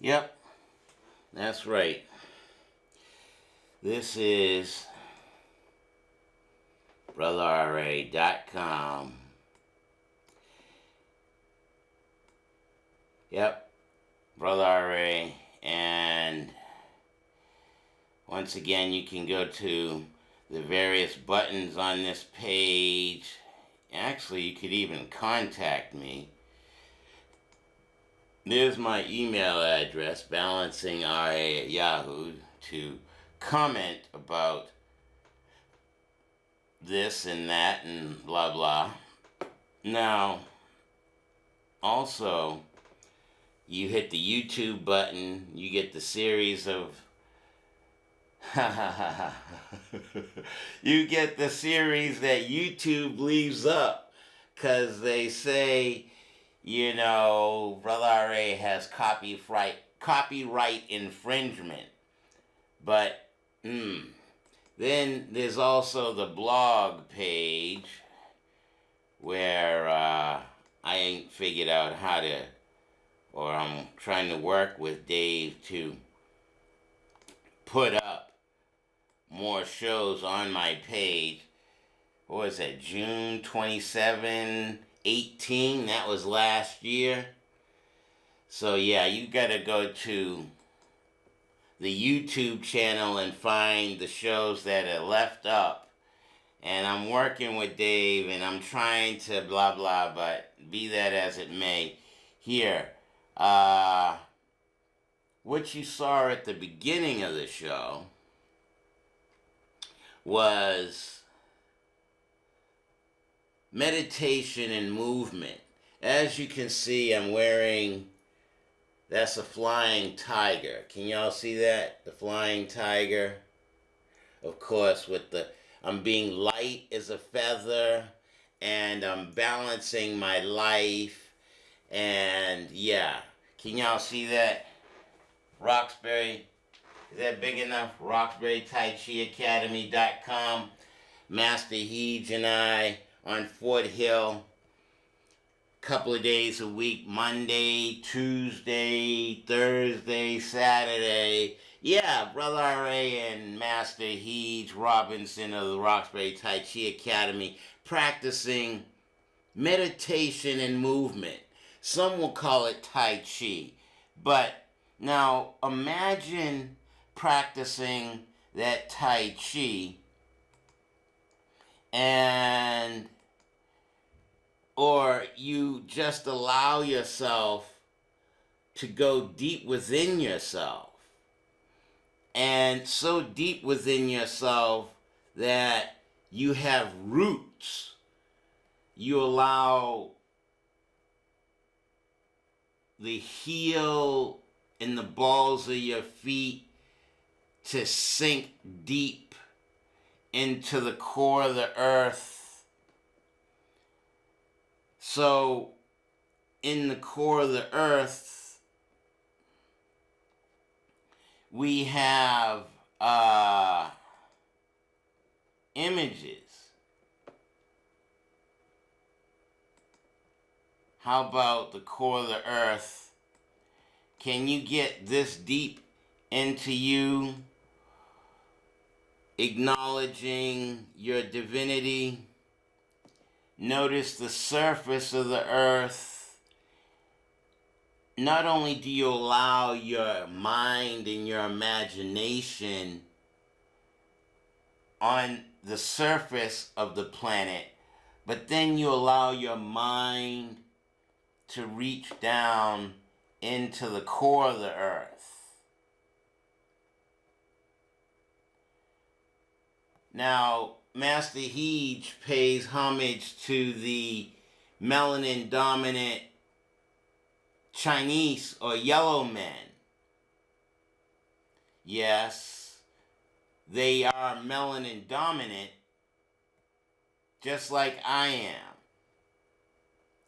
Yep, that's right. This is brotherra.com. Yep, Brother RA. And once again, you can go to the various buttons on this page. Actually, you could even contact me. There's my email address, balancingRA at Yahoo, to comment about this and that and blah blah. Now, also, you hit the YouTube button, you get the series of you get the series that YouTube leaves up because they say, Brother RA has copyright infringement. But then there's also the blog page where I ain't figured out how to, or I'm trying to work with Dave to put up more shows on my page. What was that, June 27, 18? That was last year. So yeah, you gotta go to the YouTube channel and find the shows that are left up. And I'm working with Dave and I'm trying to blah blah, but be that as it may. Here, what you saw at the beginning of the show was meditation and movement. As you can see, I'm wearing, that's a flying tiger. Can y'all see that? The flying tiger. Of course, I'm being light as a feather and I'm balancing my life. And yeah, can y'all see that? Roxbury, is that big enough? RoxburyTaiChiAcademy.com. Master Heej and I on Fort Hill, couple of days a week, Monday, Tuesday, Thursday, Saturday. Yeah, Brother RA and Master Heej Robinson of the Roxbury Tai Chi Academy practicing meditation and movement. Some will call it Tai Chi. But now imagine practicing that Tai Chi and or you just allow yourself to go deep within yourself, and so deep within yourself that you have roots. You allow the heel in the balls of your feet to sink deep into the core of the earth. So in the core of the earth, we have images. How about the core of the earth? Can you get this deep into you, acknowledging your divinity? Notice the surface of the earth. Not only do you allow your mind and your imagination on the surface of the planet, but then you allow your mind to reach down into the core of the earth. Now, Master Heej pays homage to the melanin dominant Chinese or yellow men. Yes, they are melanin dominant, just like I am.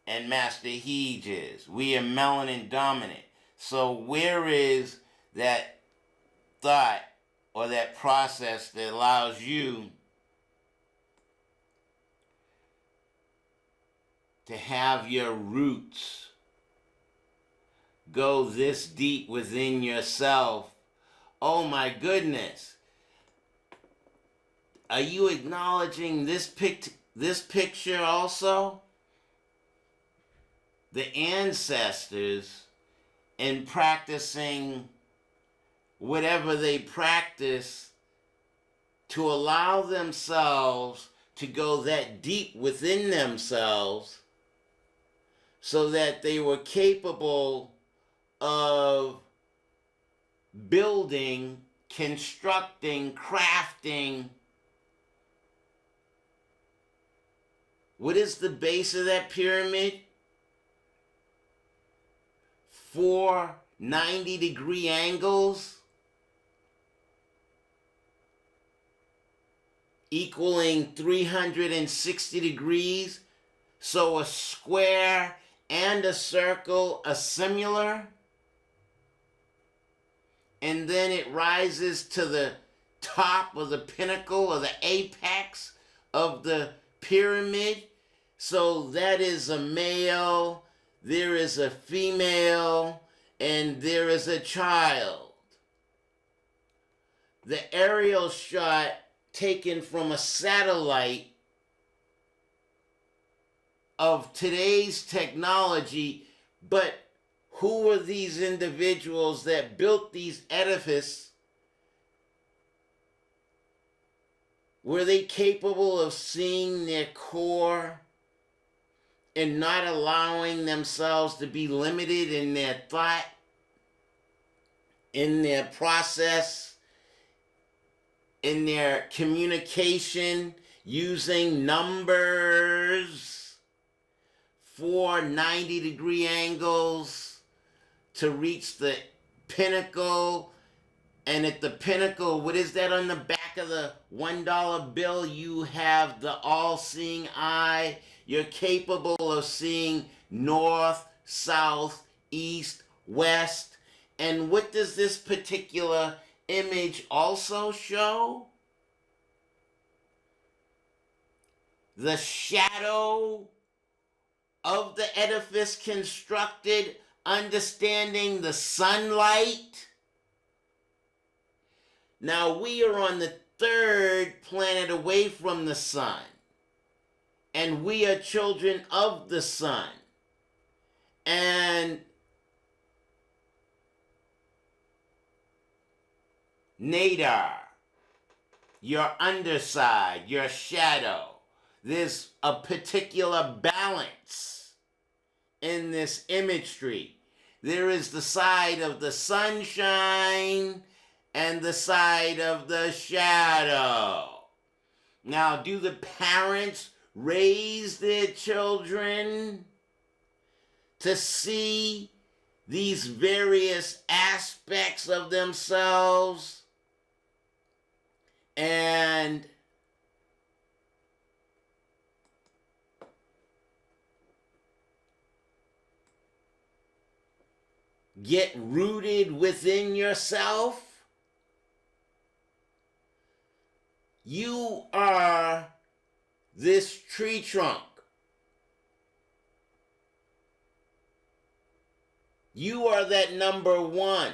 And Master Heej is. We are melanin dominant. So where is that thought or that process that allows you to have your roots go this deep within yourself. Oh my goodness. Are you acknowledging this picture also? The ancestors, and practicing whatever they practice to allow themselves to go that deep within themselves so that they were capable of building, constructing, crafting. What is the base of that pyramid? 4 90-degree angles equaling 360 degrees. So a square and a circle are similar. And then it rises to the top of the pinnacle or the apex of the pyramid. So that is a male, there is a female, and there is a child. The aerial shot taken from a satellite of today's technology, but who were these individuals that built these edifices? Were they capable of seeing their core and not allowing themselves to be limited in their thought, in their process, in their communication, using numbers, 4 90-degree angles to reach the pinnacle? And at the pinnacle, what is that on the back of the $1 bill? You have the all-seeing eye. You're capable of seeing north, south, east, west. And what does this particular image also show? The shadow of the edifice constructed, understanding the sunlight. Now we are on the 3rd planet away from the sun, and we are children of the sun. And Nadir, your underside, your shadow, there's a particular balance in this imagery. There is the side of the sunshine and the side of the shadow. Now, do the parents raise their children to see these various aspects of themselves and get rooted within yourself? You are this tree trunk. You are that number 1.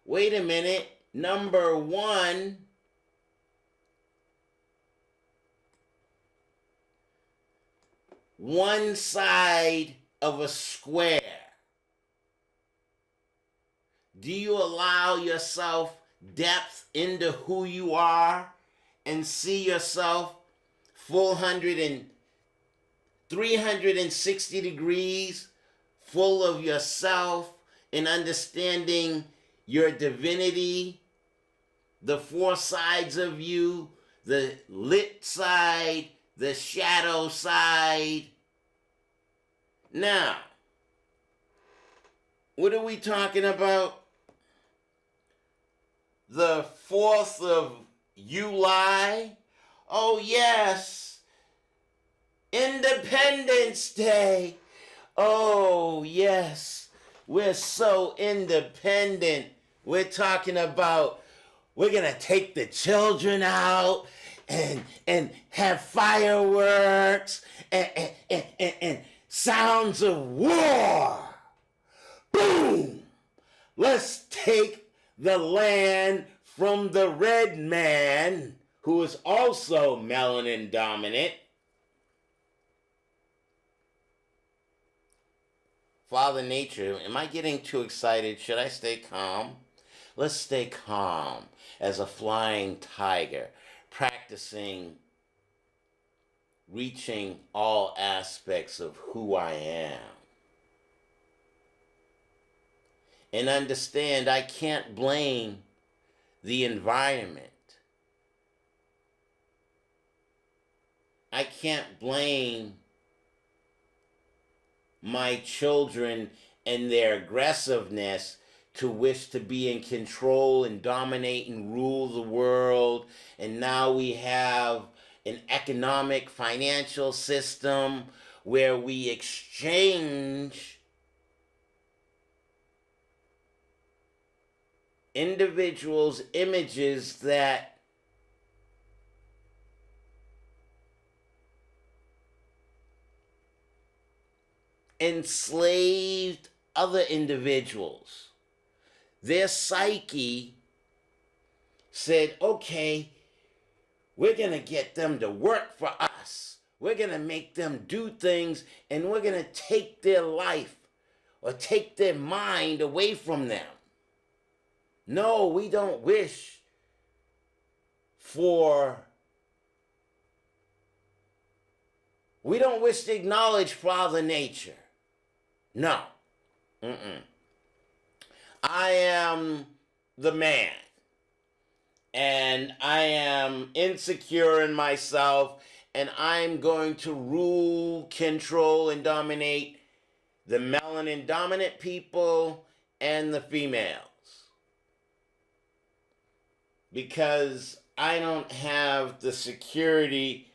Wait a minute. Number 1 one side of a square. Do you allow yourself depth into who you are and see yourself full 360 degrees, full of yourself and understanding your divinity, the 4 sides of you, the lit side, the shadow side? Now, what are we talking about? The 4th of July? Oh yes, Independence Day. Oh yes, we're so independent. We're talking about we're gonna take the children out and have fireworks and sounds of war. Boom! Let's take the land from the red man, who is also melanin dominant. Father Nature, am I getting too excited? Should I stay calm? Let's stay calm as a flying tiger, practicing reaching all aspects of who I am. And understand I can't blame the environment. I can't blame my children and their aggressiveness to wish to be in control and dominate and rule the world. And now we have an economic, financial system where we exchange individuals' images that enslaved other individuals. Their psyche said, okay, we're going to get them to work for us. We're going to make them do things, and we're going to take their life or take their mind away from them. No, we don't wish to acknowledge Father Nature. No. I am the man. And I am insecure in myself. And I'm going to rule, control, and dominate the melanin dominant people and the females. Because I don't have the security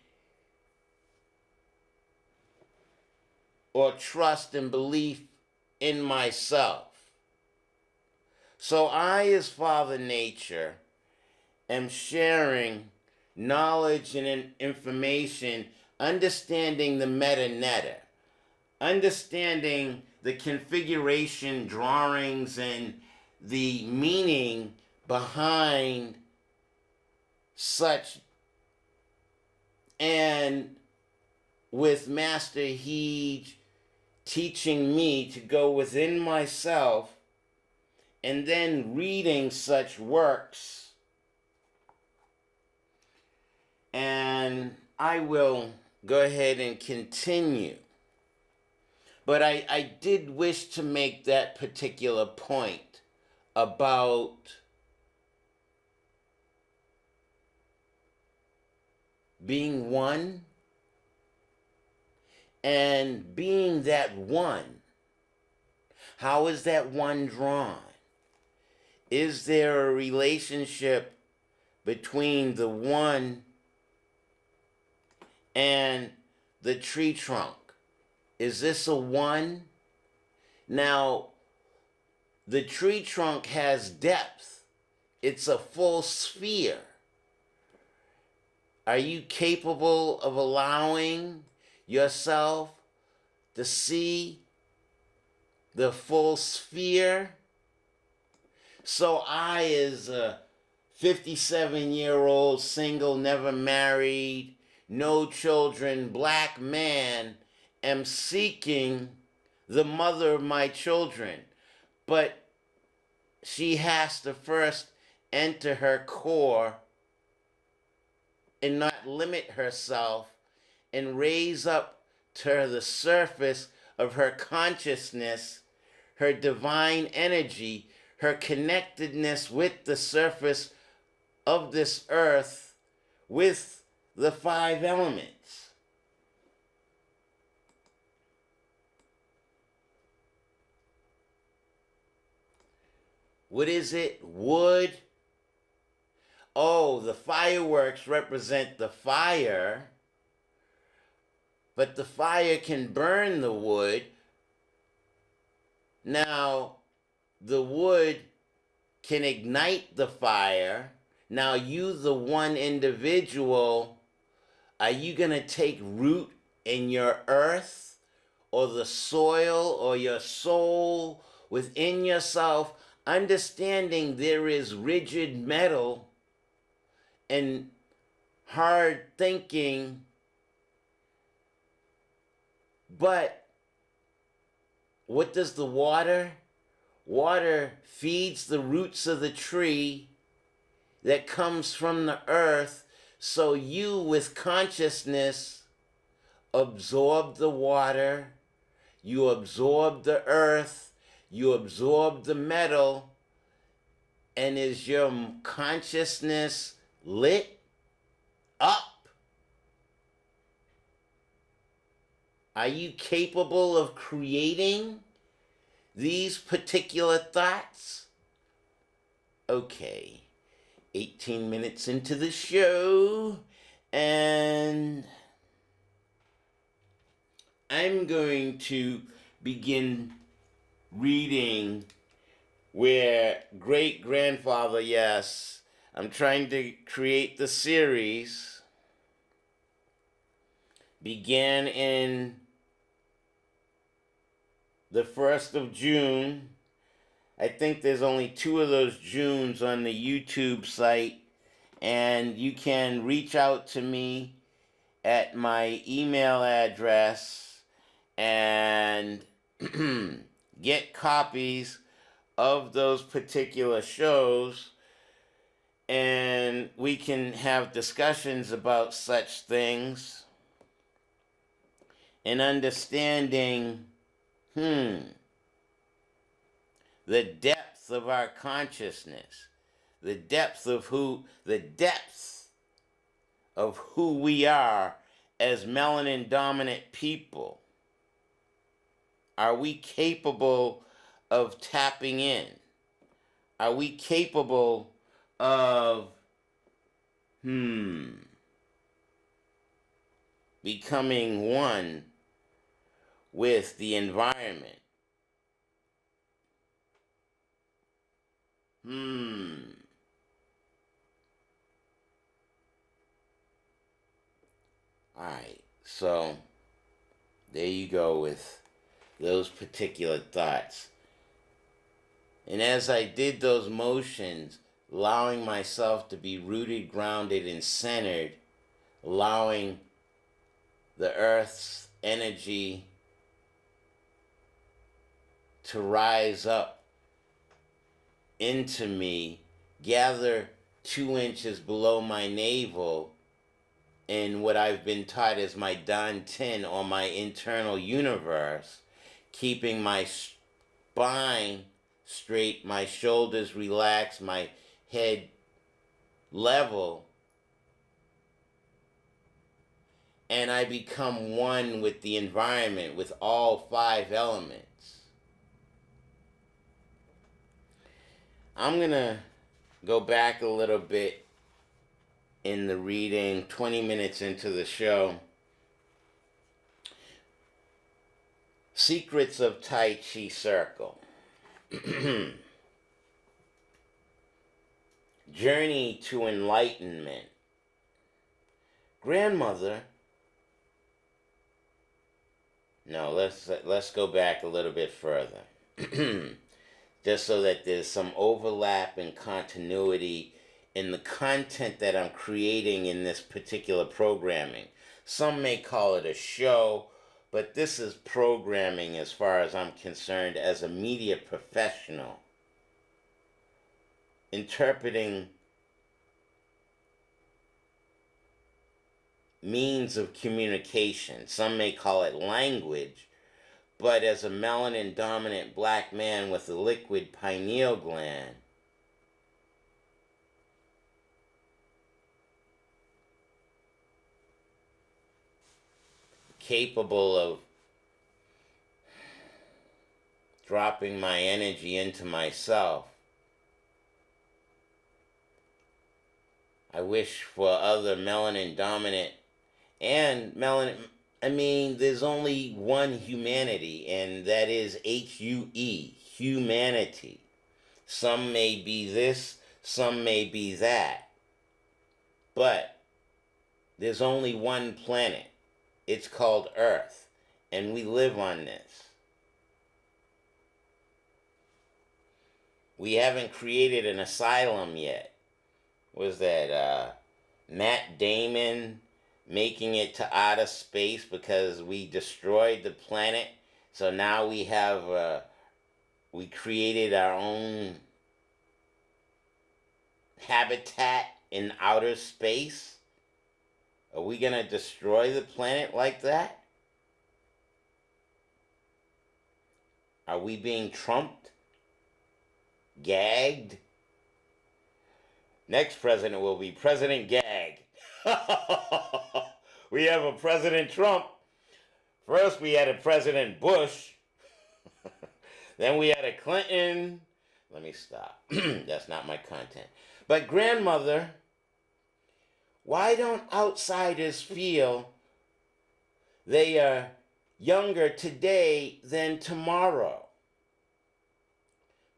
or trust and belief in myself. So I, as Father Nature, am sharing knowledge and information, understanding the meta-netta, understanding the configuration drawings and the meaning behind such, and with Master Heej teaching me to go within myself and then reading such works. And I will go ahead and continue. But I did wish to make that particular point about being one and being that one. How is that one drawn? Is there a relationship between the one and the tree trunk? Is this a one? Now, the tree trunk has depth. It's a full sphere. Are you capable of allowing yourself to see the full sphere? So I, as a 57-year-old, single, never married, no children, black man, am seeking the mother of my children. But she has to first enter her core and not limit herself and raise up to the surface of her consciousness, her divine energy, her connectedness with the surface of this earth, with the 5 elements. What is it? Wood. Oh, the fireworks represent the fire, but the fire can burn the wood. Now, the wood can ignite the fire. Now, you, the one individual, are you going to take root in your earth or the soil or your soul within yourself, understanding there is rigid metal and hard thinking, but what does the water? Water feeds the roots of the tree that comes from the earth, so you with consciousness absorb the water, you absorb the earth, you absorb the metal, and is your consciousness lit up? Are you capable of creating these particular thoughts? Okay, 18 minutes into the show, and I'm going to begin reading where great grandfather, yes, I'm trying to create the series, began in the 1st of June. I think there's only 2 of those Junes on the YouTube site, and you can reach out to me at my email address and get copies of those particular shows, and we can have discussions about such things and understanding the depth of our consciousness, the depth of who we are as melanin dominant people. Are we capable of tapping in? Are we capable of becoming one with the environment? Alright, so there you go with those particular thoughts. And as I did those motions, allowing myself to be rooted, grounded, and centered, allowing the earth's energy to rise up into me, gather 2 inches below my navel in what I've been taught as my Dan-ten, or my internal universe, keeping my spine straight, my shoulders relaxed, my head level, and I become one with the environment, with all 5 elements. I'm gonna go back a little bit in the reading, 20 minutes into the show. Secrets of Tai Chi Circle. Journey to enlightenment. Grandmother. No, let's go back a little bit further. Just so that there's some overlap and continuity in the content that I'm creating in this particular programming. Some may call it a show, but this is programming as far as I'm concerned as a media professional. Interpreting means of communication. Some may call it language, but as a melanin dominant black man with a liquid pineal gland, capable of dropping my energy into myself, I wish for other melanin dominant and melanin. I mean, there's only one humanity, and that is HUE, humanity. Some may be this, some may be that. But there's only one planet. It's called Earth, and we live on this. We haven't created an asylum yet. Was that Matt Damon making it to outer space because we destroyed the planet? So now we created our own habitat in outer space? Are we going to destroy the planet like that? Are we being trumped? Gagged? Next president will be President Gag. We have a President Trump. First we had a President Bush. Then we had a Clinton. Let me stop. That's not my content. But grandmother, why don't outsiders feel they are younger today than tomorrow?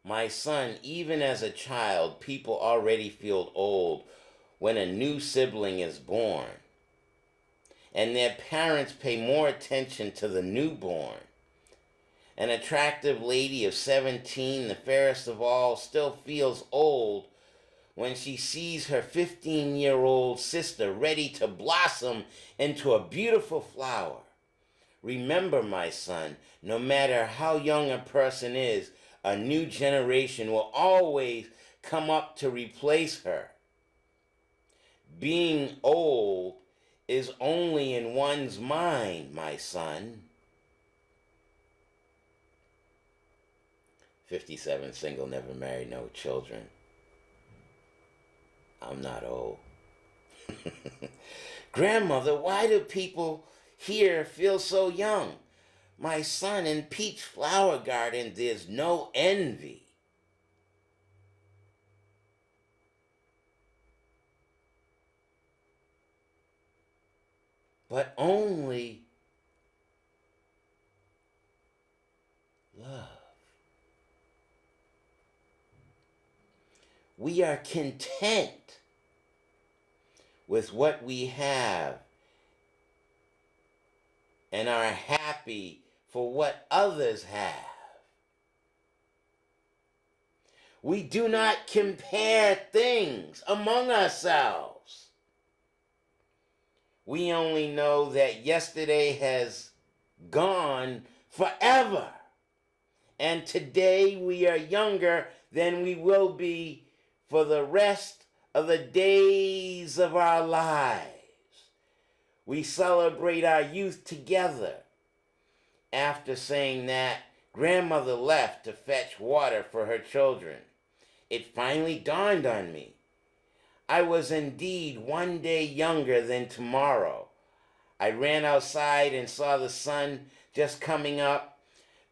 My son, even as a child, people already feel old when a new sibling is born. And their parents pay more attention to the newborn. An attractive lady of 17, the fairest of all, still feels old when she sees her 15-year-old sister ready to blossom into a beautiful flower. Remember, my son, no matter how young a person is, a new generation will always come up to replace her. Being old is only in one's mind, my son. 57, single, never married, no children. I'm not old. Grandmother, why do people here feel so young? My son, in Peach Flower Garden, there's no envy. But only love. We are content with what we have and are happy for what others have. We do not compare things among ourselves. We only know that yesterday has gone forever. And today we are younger than we will be for the rest of the days of our lives. We celebrate our youth together. After saying that, grandmother left to fetch water for her children. It finally dawned on me. I was indeed one day younger than tomorrow. I ran outside and saw the sun just coming up.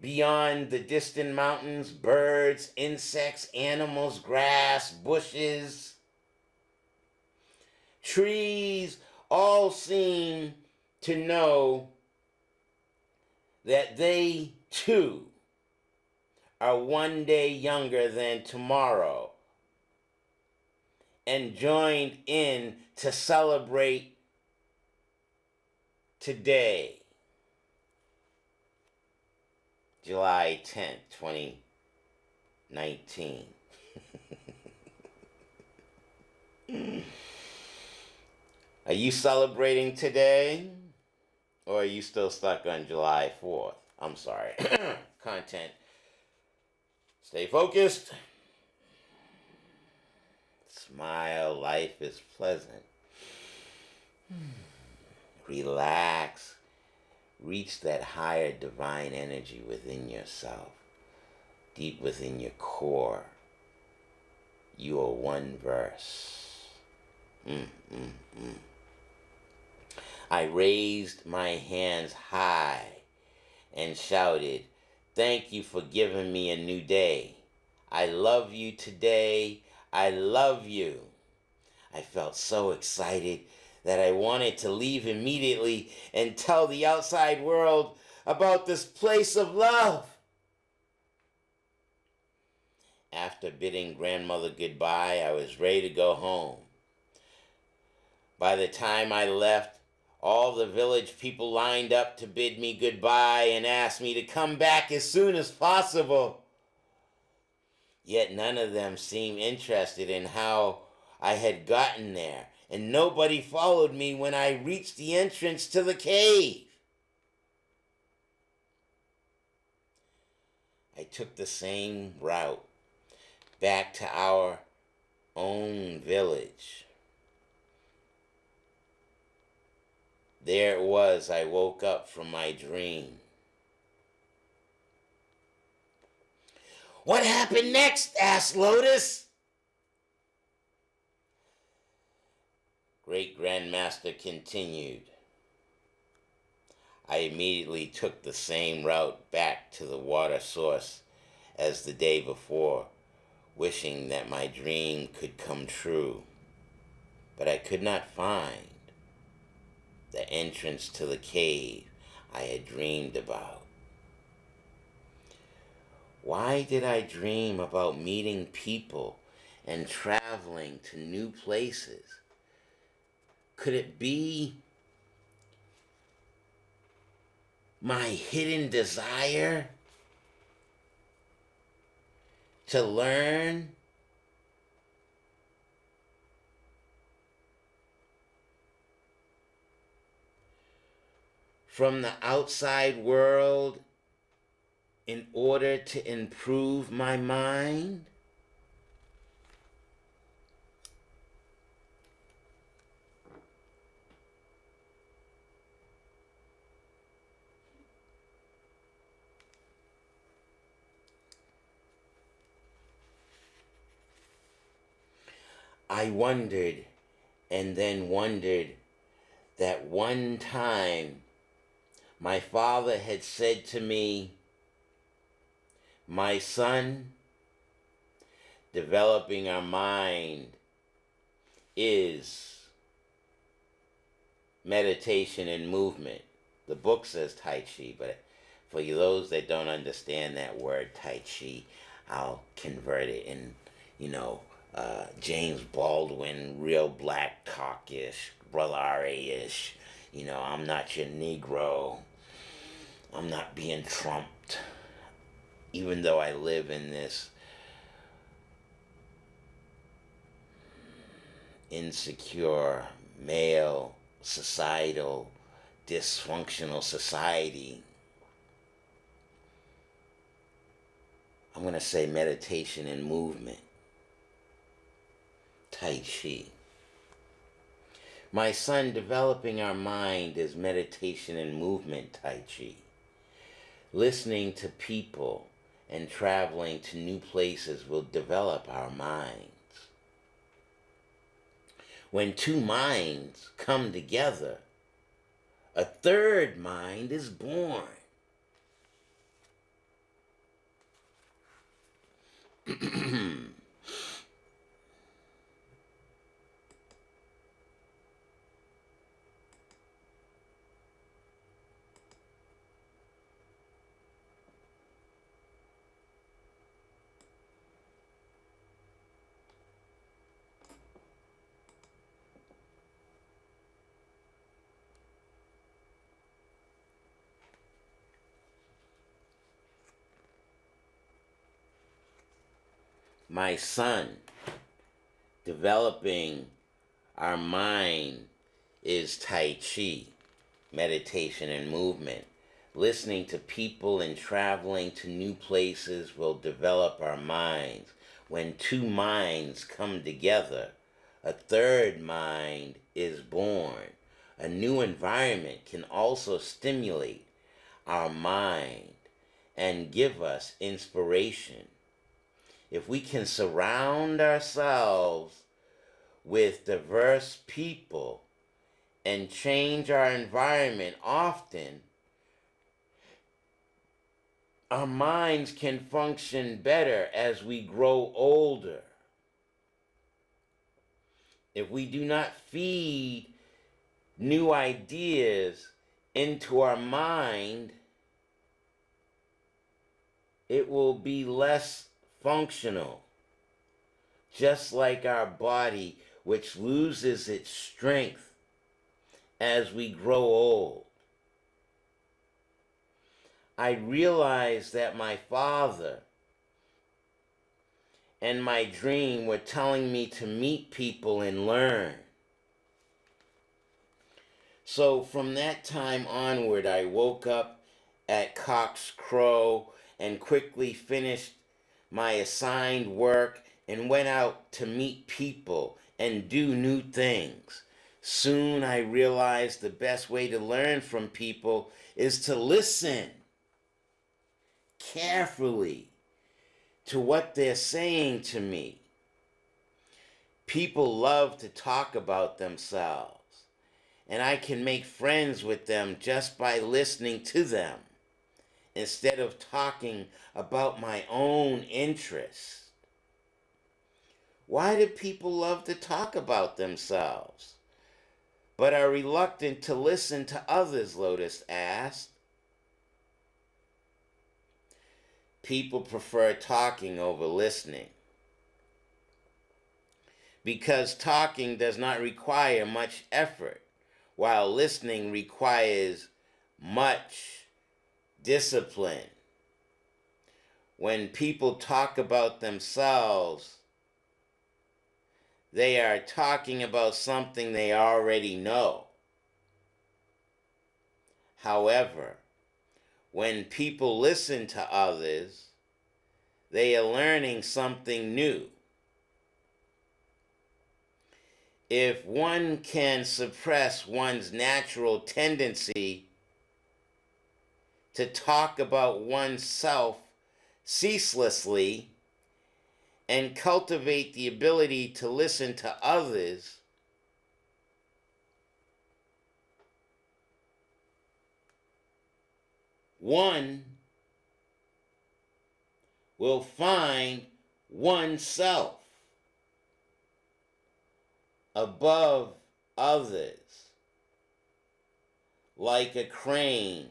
Beyond the distant mountains, birds, insects, animals, grass, bushes, trees all seem to know that they too are one day younger than tomorrow and joined in to celebrate today. July 10th, 2019. Are you celebrating today? Or are you still stuck on July 4th? I'm sorry. Content. Stay focused. Smile. Life is pleasant. Relax. Reach that higher divine energy within yourself, deep within your core. You are one verse. I raised my hands high and shouted, "Thank you for giving me a new day. I love you today. I love you." I felt so excited that I wanted to leave immediately and tell the outside world about this place of love. After bidding grandmother goodbye, I was ready to go home. By the time I left, all the village people lined up to bid me goodbye and asked me to come back as soon as possible. Yet none of them seemed interested in how I had gotten there, and nobody followed me when I reached the entrance to the cave. I took the same route back to our own village. There it was, I woke up from my dream. "What happened next?" asked Lotus. Great Grandmaster continued. I immediately took the same route back to the water source as the day before, wishing that my dream could come true. But I could not find the entrance to the cave I had dreamed about. Why did I dream about meeting people and traveling to new places? Could it be my hidden desire to learn from the outside world in order to improve my mind? I wondered and then wondered that one time my father had said to me, "My son, developing our mind is meditation and movement." The book says Tai Chi, but for those that don't understand that word Tai Chi, I'll convert it in, James Baldwin, real black talk-ish, Brother R.A.-ish. I'm not your Negro. I'm not being trumped. Even though I live in this insecure, male, societal, dysfunctional society, I'm going to say meditation and movement. Tai Chi. My son, developing our mind is meditation and movement, Tai Chi. Listening to people and traveling to new places will develop our minds. When two minds come together, a third mind is born. My son, developing our mind is Tai Chi, meditation and movement. Listening to people and traveling to new places will develop our minds. When two minds come together, a third mind is born. A new environment can also stimulate our mind and give us inspiration. If we can surround ourselves with diverse people and change our environment often, our minds can function better as we grow older. If we do not feed new ideas into our mind, it will be less functional. Just like our body, which loses its strength as we grow old. I realized that my father and my dream were telling me to meet people and learn. So from that time onward, I woke up at cock's crow and quickly finished my assigned work and went out to meet people and do new things. Soon I realized the best way to learn from people is to listen carefully to what they're saying to me. People love to talk about themselves, and I can make friends with them just by listening to them instead of talking about my own interests. Why do people love to talk about themselves, but are reluctant to listen to others? Lotus asked. People prefer talking over listening because talking does not require much effort, while listening requires much discipline. When people talk about themselves, they are talking about something they already know. However, when people listen to others, they are learning something new. If one can suppress one's natural tendency to talk about oneself ceaselessly and cultivate the ability to listen to others, one will find oneself above others, like a crane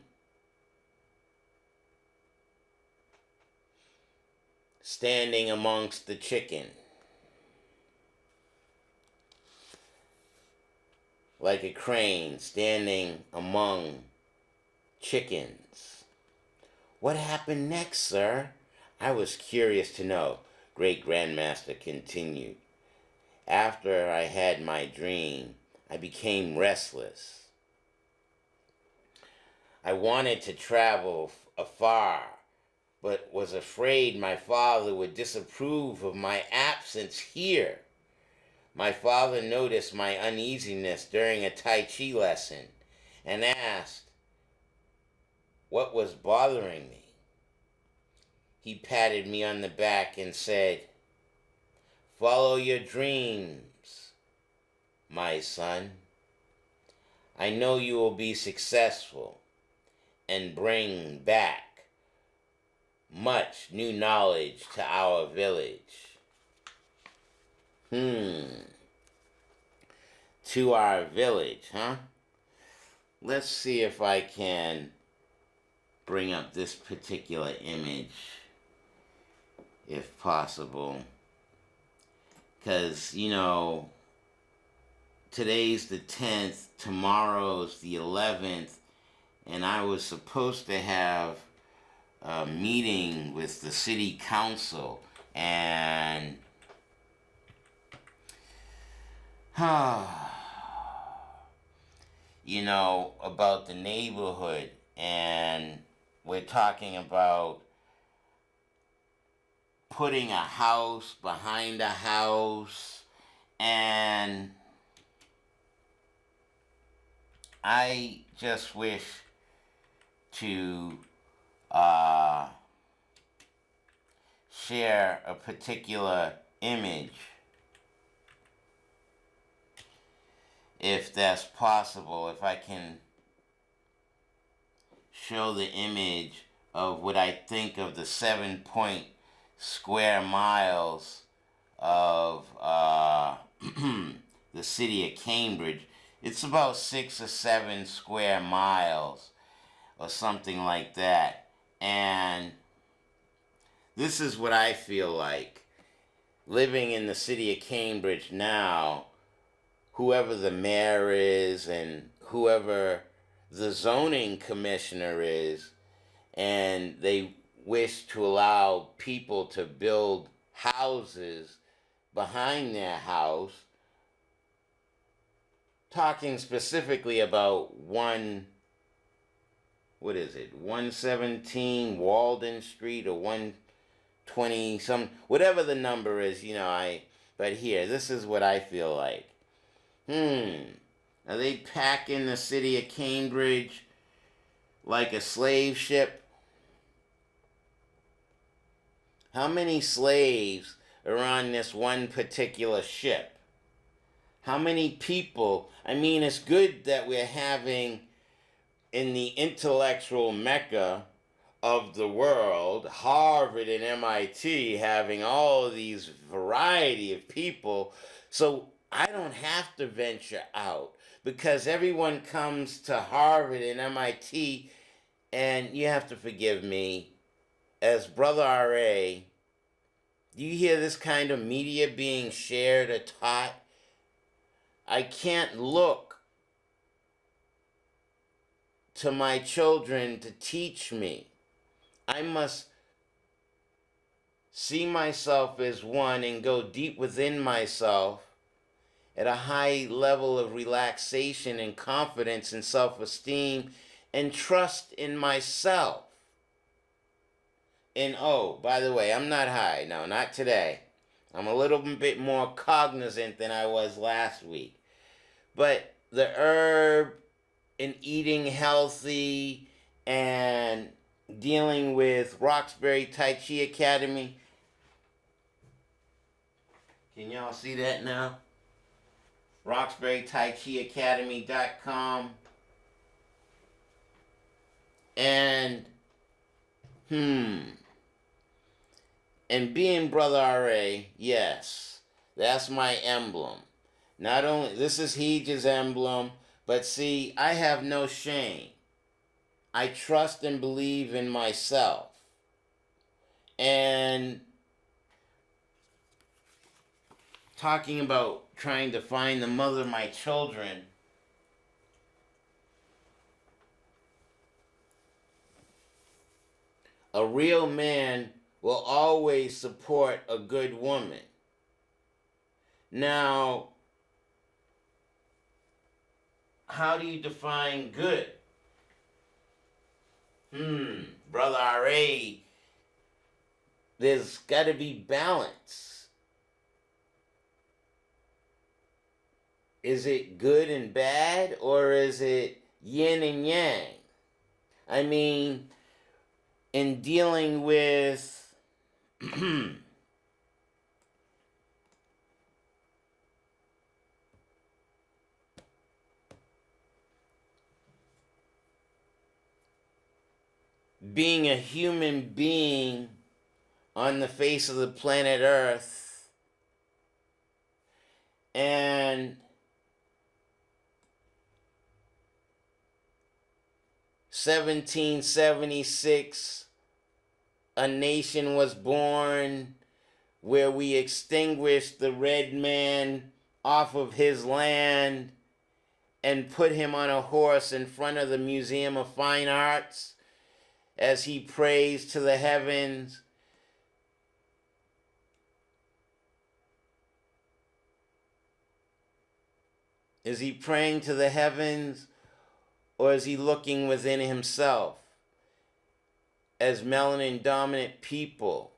standing amongst the chicken. Like a crane standing among chickens. What happened next, sir? I was curious to know. Great Grandmaster continued. After I had my dream, I became restless. I wanted to travel afar, but was afraid my father would disapprove of my absence here. My father noticed my uneasiness during a Tai Chi lesson and asked what was bothering me. He patted me on the back and said, "Follow your dreams, my son. I know you will be successful and bring back much new knowledge to our village." To our village, huh? Let's see if I can bring up this particular image, if possible. Because, today's the 10th, tomorrow's the 11th, and I was supposed to have a meeting with the city council, and about the neighborhood, and we're talking about putting a house behind a house, and I just wish to share a particular image, if that's possible. If I can show the image of what I think of the 7 square miles of the city of Cambridge. It's about 6 or 7 square miles or something like that. And this is what I feel like living in the city of Cambridge now. Whoever the mayor is and whoever the zoning commissioner is, and they wish to allow people to build houses behind their house, talking specifically about 117 Walden Street or 120 some, whatever the number is, but here, this is what I feel like. Are they packing the city of Cambridge like a slave ship? How many slaves are on this one particular ship? How many people? I mean, it's good that we're having in the intellectual mecca of the world, Harvard and MIT, having all of these variety of people. So I don't have to venture out because everyone comes to Harvard and MIT, and you have to forgive me. As Brother R.A., do you hear this kind of media being shared or taught? I can't look to my children to teach me. I must see myself as one and go deep within myself at a high level of relaxation and confidence and self-esteem and trust in myself. And oh, by the way, I'm not high. No, not today. I'm a little bit more cognizant than I was last week. But the herb and eating healthy and dealing with Roxbury Tai Chi Academy. Can y'all see that now? RoxburyTaiChiAcademy.com. And and being Brother R.A., yes, that's my emblem. Not only, this is Heej's emblem, but see, I have no shame. I trust and believe in myself. And talking about trying to find the mother of my children, a real man will always support a good woman. Now, how do you define good? Brother R.A., there's got to be balance. Is it good and bad, or is it yin and yang? I mean, in dealing with being a human being on the face of the planet Earth, and 1776, a nation was born where we extinguished the red man off of his land and put him on a horse in front of the Museum of Fine Arts as he prays to the heavens. Is he praying to the heavens, or is he looking within himself? As melanin dominant people.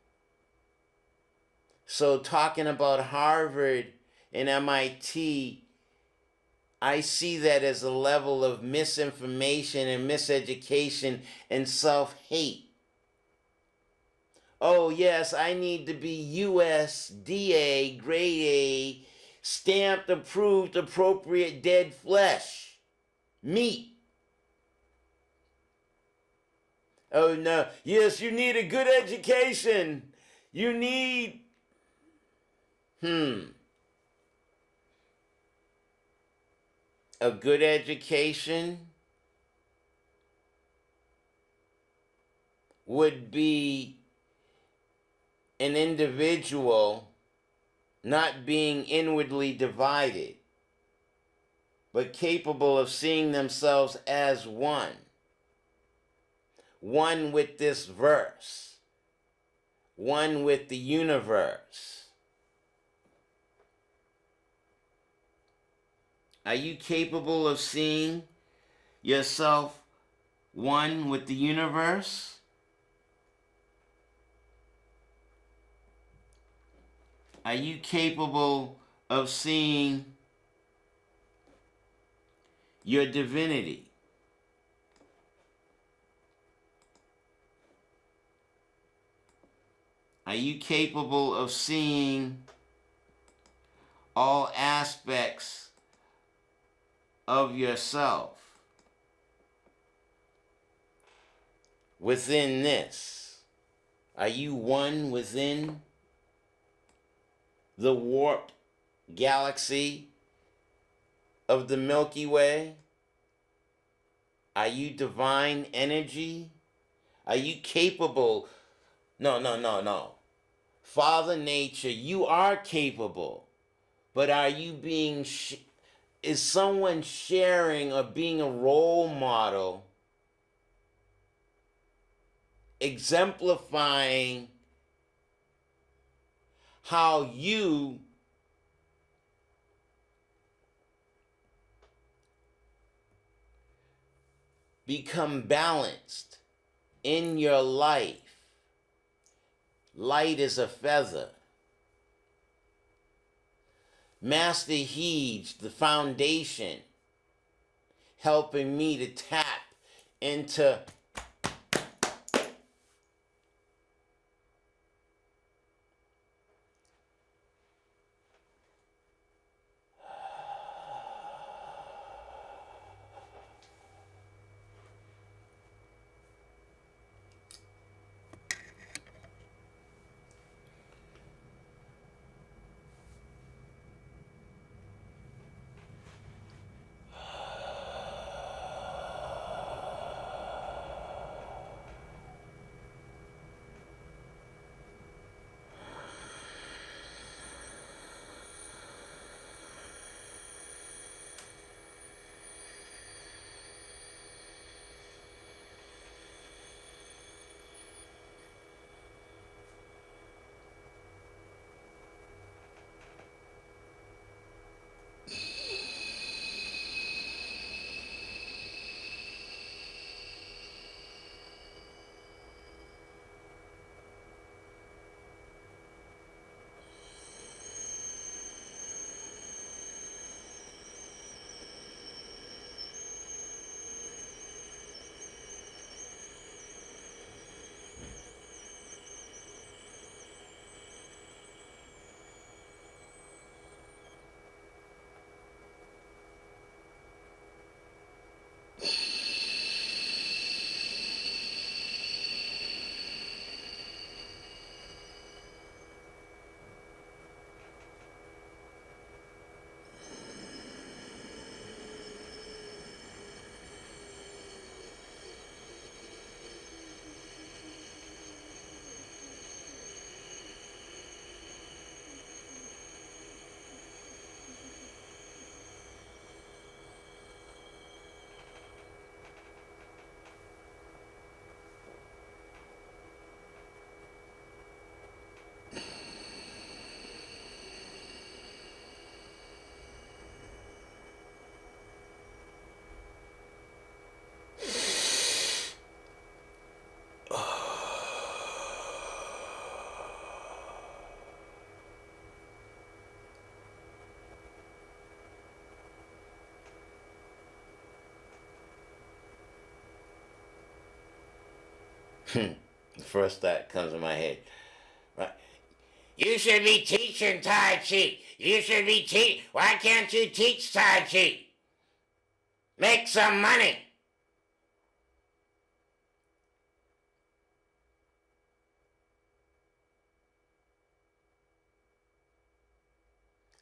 So talking about Harvard and MIT, I see that as a level of misinformation and miseducation and self-hate. Oh yes, I need to be USDA, grade A, stamped, approved, appropriate dead flesh, meat. Oh no, yes, you need a good education. You need, a good education would be an individual not being inwardly divided, but capable of seeing themselves as one with this verse. one with the universe? Are you capable of seeing yourself one with the universe? Are you capable of seeing your divinity? Are you capable of seeing all aspects of yourself within this? Are you one within the warped galaxy of the Milky Way? Are you divine energy? Are you capable? No. Father Nature, you are capable. But are you being, is someone sharing or being a role model, exemplifying how you become balanced in your life? Light is a feather. Master Heed, the foundation, helping me to tap into the first thought comes in my head. Right? You should be teaching Tai Chi. You should be Why can't you teach Tai Chi? Make some money.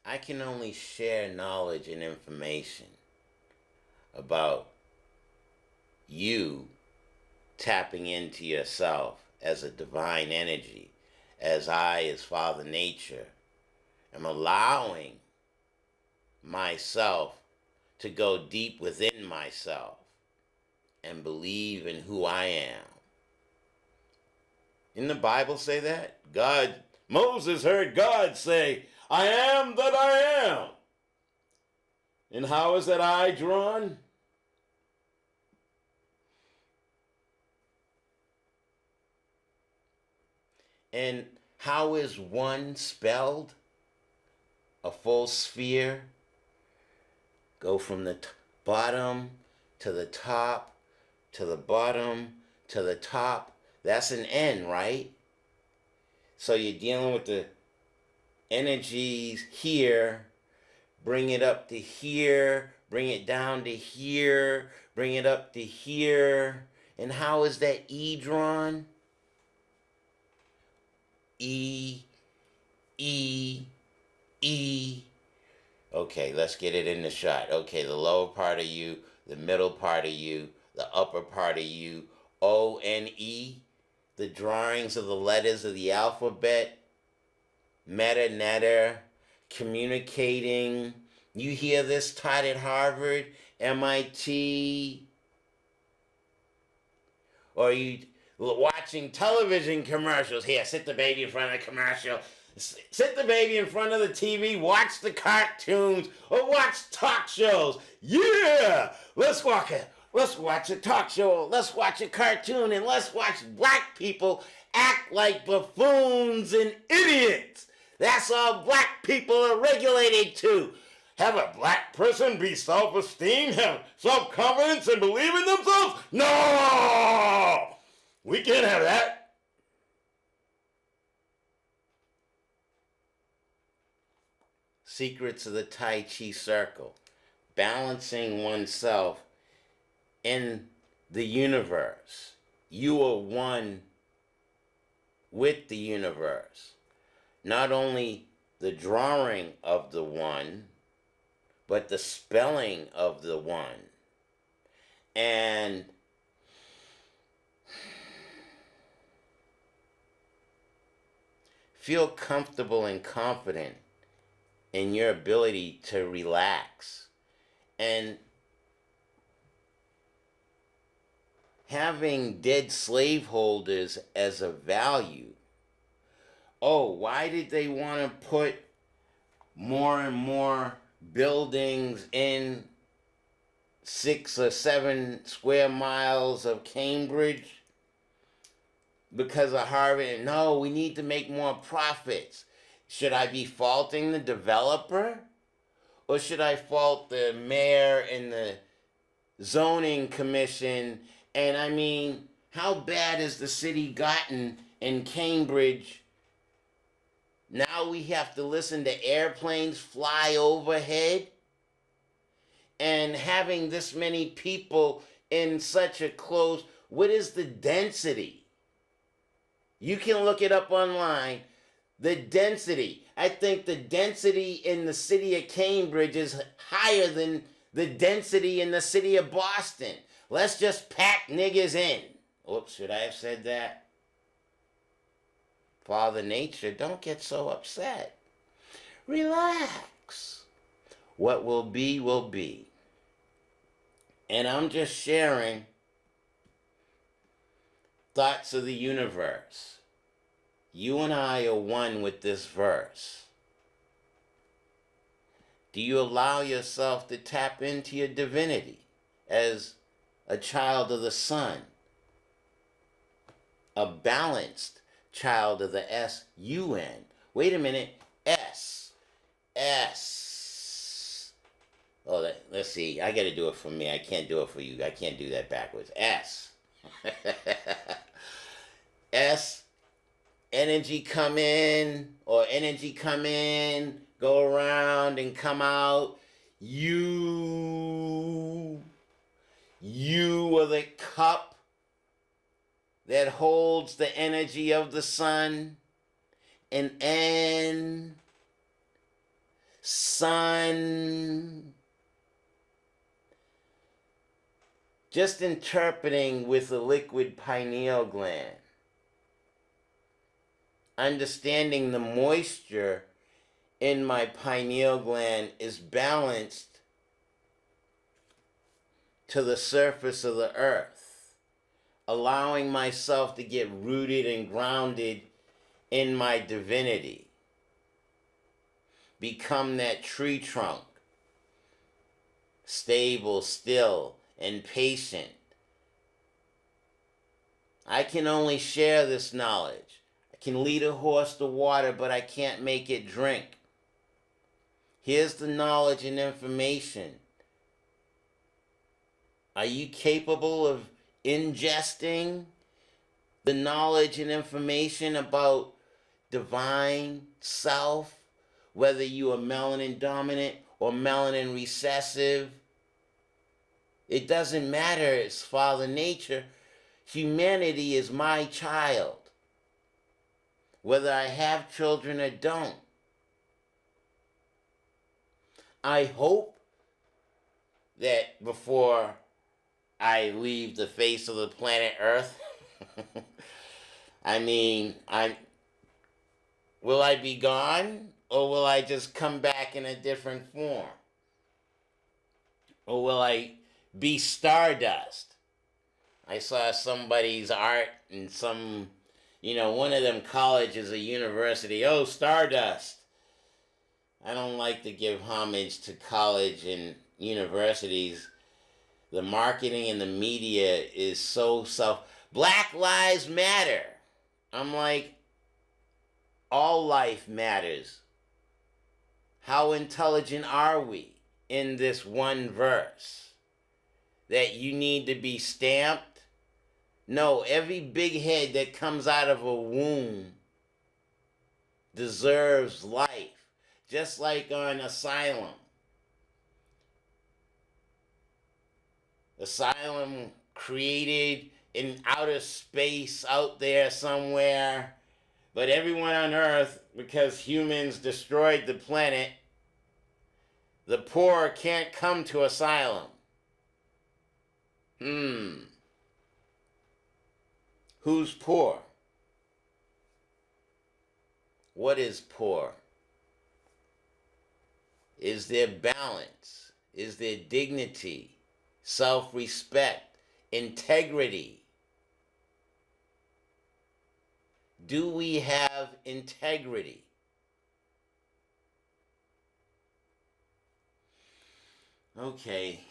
I can only share knowledge and information about you tapping into yourself as a divine energy, as I, as Father Nature, am allowing myself to go deep within myself and believe in who I am. Didn't the Bible say that? Moses heard God say, I am that I am. And how is that I drawn? And how is one spelled? A full sphere. Go from the bottom to the top, to the bottom, to the top. That's an N, right? So you're dealing with the energies here, bring it up to here, bring it down to here, bring it up to here. And how is that E drawn? E, E, E. Okay, let's get it in the shot. Okay, the lower part of you, the middle part of you, the upper part of you, O and E, the drawings of the letters of the alphabet, meta, nadir, communicating. You hear this taught at Harvard, MIT, or you watching television commercials. Here, sit the baby in front of the commercial. Sit the baby in front of the TV, watch the cartoons, or watch talk shows. Yeah! Let's watch a talk show, let's watch a cartoon, and let's watch black people act like buffoons and idiots. That's all black people are regulated to. Have a black person be self-esteem, have self-confidence, and believe in themselves? No! We can't have that. Secrets of the Tai Chi circle. Balancing oneself in the universe. You are one with the universe. Not only the drawing of the one, but the spelling of the one. And feel comfortable and confident in your ability to relax. And having dead slaveholders as a value. Oh, why did they want to put more and more buildings in 6 or 7 square miles of Cambridge? Because of Harvard? No, we need to make more profits. Should I be faulting the developer? Or should I fault the mayor and the zoning commission? And I mean, how bad has the city gotten in Cambridge? Now we have to listen to airplanes fly overhead? And having this many people in such a close, what is the density? You can look it up online. The density. I think the density in the city of Cambridge is higher than the density in the city of Boston. Let's just pack niggas in. Oops, should I have said that? Father Nature, don't get so upset. Relax. What will be, will be. And I'm just sharing thoughts of the universe. You and I are one with this verse. Do you allow yourself to tap into your divinity as a child of the sun? A balanced child of the S-U-N. Wait a minute. S. Oh, let's see. I got to do it for me. I can't do it for you. I can't do that backwards. S. S. Energy come in, or energy come in, go around and come out. You are the cup that holds the energy of the sun. And N, sun. Just interpreting with the liquid pineal gland. Understanding the moisture in my pineal gland is balanced to the surface of the earth. allowing myself to get rooted and grounded in my divinity. Become that tree trunk, stable, still, and patient. I can only share this knowledge. I can lead a horse to water, but I can't make it drink. Here's the knowledge and information. Are you capable of ingesting the knowledge and information about divine self, whether you are melanin dominant or melanin recessive? It doesn't matter. It's Father Nature. Humanity is my child, whether I have children or don't. I hope that before I leave the face of the planet Earth, will I be gone, or will I just come back in a different form? Or will I be stardust? I saw somebody's art in some, one of them colleges or university. Oh, stardust. I don't like to give homage to college and universities. The marketing and the media is so Black Lives Matter. I'm like, all life matters. How intelligent are we in this one verse? That you need to be stamped? No, every big head that comes out of a womb deserves life. Just like on Asylum. Asylum created in outer space out there somewhere, but everyone on Earth, because humans destroyed the planet, the poor can't come to Asylum. Who's poor? What is poor? Is there balance? Is there dignity, self-respect, integrity? Do we have integrity? Okay,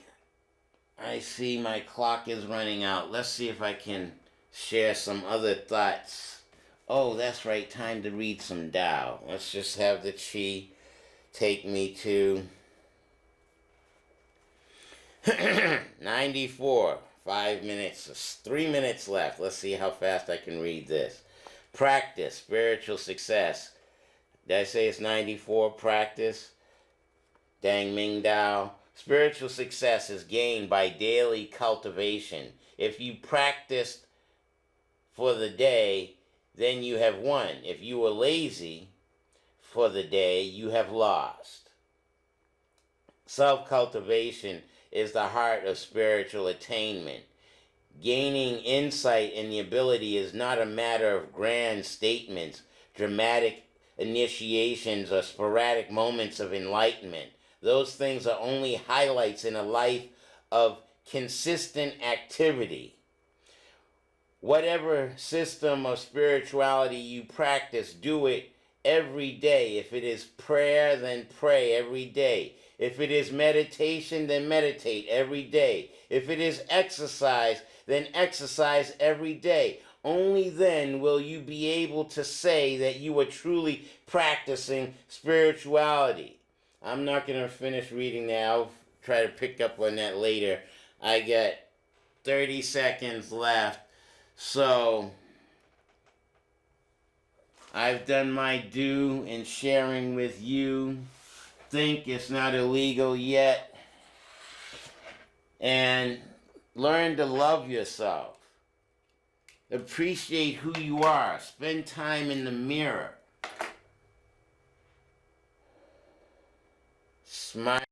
I see my clock is running out. Let's see if I can share some other thoughts. Oh, that's right, time to read some Tao. Let's just have the Chi take me to 94. 5 minutes. 3 minutes left. Let's see how fast I can read this. Practice, spiritual success. Did I say it's 94? Practice. Dang Ming Dao. Spiritual success is gained by daily cultivation. If you practiced for the day, then you have won. If you were lazy for the day, you have lost. Self-cultivation is the heart of spiritual attainment. Gaining insight and the ability is not a matter of grand statements, dramatic initiations, or sporadic moments of enlightenment. Those things are only highlights in a life of consistent activity. Whatever system of spirituality you practice, do it every day. If it is prayer, then pray every day. If it is meditation, then meditate every day. If it is exercise, then exercise every day. Only then will you be able to say that you are truly practicing spirituality. I'm not going to finish reading that. I'll try to pick up on that later. I got 30 seconds left. So, I've done my due in sharing with you. Think it's not illegal yet. And learn to love yourself. Appreciate who you are. Spend time in the mirror. Smile.